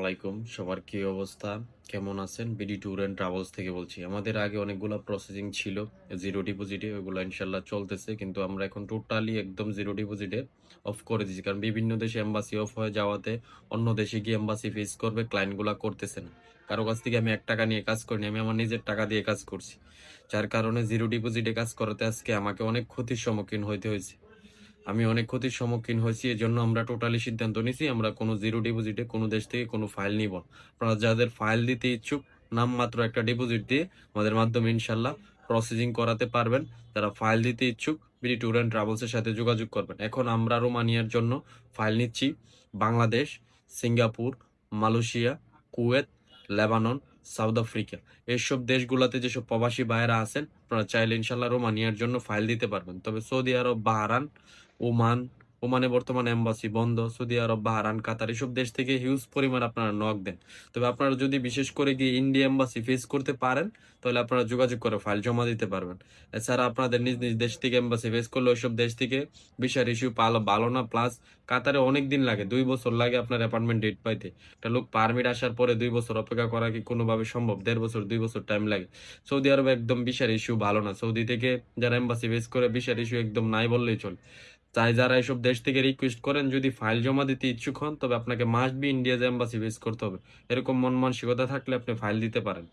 আলাইকুম, সবার কি অবস্থা, কেমন আছেন? বিডি ট্যুর অ্যান্ড ট্রাভেলস থেকে বলছি। আমাদের আগে অনেকগুলা প্রসেসিং ছিল জিরো ডিপোজিটে, ওইগুলো ইনশাল্লাহ চলতেছে, কিন্তু আমরা এখন টোটালি একদম জিরো ডিপোজিটে অফ করে দিয়েছি। কারণ বিভিন্ন দেশে এম্বাসি অফ হয়ে যাওয়াতে অন্য দেশে গিয়ে এম্বাসি ফেস করবে, ক্লায়েন্টগুলা করতেছে না। কারো কাছ থেকে আমি 1 টাকা নিয়ে কাজ করিনি, আমি আমার নিজের টাকা দিয়ে কাজ করছি। যার কারণে জিরো ডিপোজিটে কাজ করাতে আজকে আমাকে অনেক ক্ষতির সম্মুখীন হইতে হয়েছে। আমি অনেক ক্ষতির সম্মুখীন হয়েছি। এজন্য আমরা টোটালি সিদ্ধান্ত নিছি আমরা কোনো জিরো ডিপোজিটে কোনো দেশ থেকে কোনো ফাইল নিব না। আপনারা যাদের ফাইল দিতে ইচ্ছুক, নামমাত্র একটা ডিপোজিট দিয়ে আমাদের মাধ্যমে ইনশাল্লাহ প্রসেসিং করাতে পারবেন। যারা ফাইল দিতে ইচ্ছুক, বিডি ট্যুর অ্যান্ড ট্রাভেলস এর সাথে যোগাযোগ করবেন। এখন আমরা রোমানিয়ার জন্য ফাইল নিচ্ছি Bangladesh, Singapore, Malaysia, Kuwait, Lebanon, south Africa. এসব দেশগুলাতে যেসব প্রবাসী ভাইয়েরা আছেন, আপনারা চাইলে ইনশাল্লাহ রোমানিয়ার জন্য ফাইল দিতে পারবেন। তবে সৌদি আরব, বাহরান, ওমান, ওমানে বর্তমানে এম্বাসি বন্ধ। সৌদি আরব, বাহরান, কাতার এসব দেশ থেকে হিউজ পরিমাণ আপনারা নক দেন। তবে আপনারা যদি বিশেষ করে গিয়ে ইন্ডিয়া এম্বাসি ফেস করতে পারেন, তাহলে আপনারা যোগাযোগ করে ফাইল জমা দিতে পারবেন। এছাড়া আপনাদের নিজ নিজ দেশ থেকে এম্বাসি ফেস করলে ওইসব দেশ থেকে ভিসার ইস্যু ভালো না। প্লাস কাতারে অনেক দিন লাগে, 2 বছর লাগে আপনার অ্যাপয়েন্টমেন্ট ডেট পাইতে। একটা লোক পারমিট আসার পরে 2 বছর অপেক্ষা করা কি কোনোভাবে সম্ভব? 1.5 বছর 2 বছর টাইম লাগে। সৌদি আরবে একদম ভিসার ইস্যু ভালো না। সৌদি থেকে যারা এম্বাসি ফেস করে ভিসার ইস্যু একদম নাই বললেই চলে। তাই যারা এসব দেশ থেকে রিকোয়েস্ট করেন, যদি ফাইল জমা দিতে ইচ্ছুক হন, তবে আপনাকে must be India embassy face করতে হবে। এরকম মন মানসিকতা থাকলে আপনি ফাইল দিতে পারেন।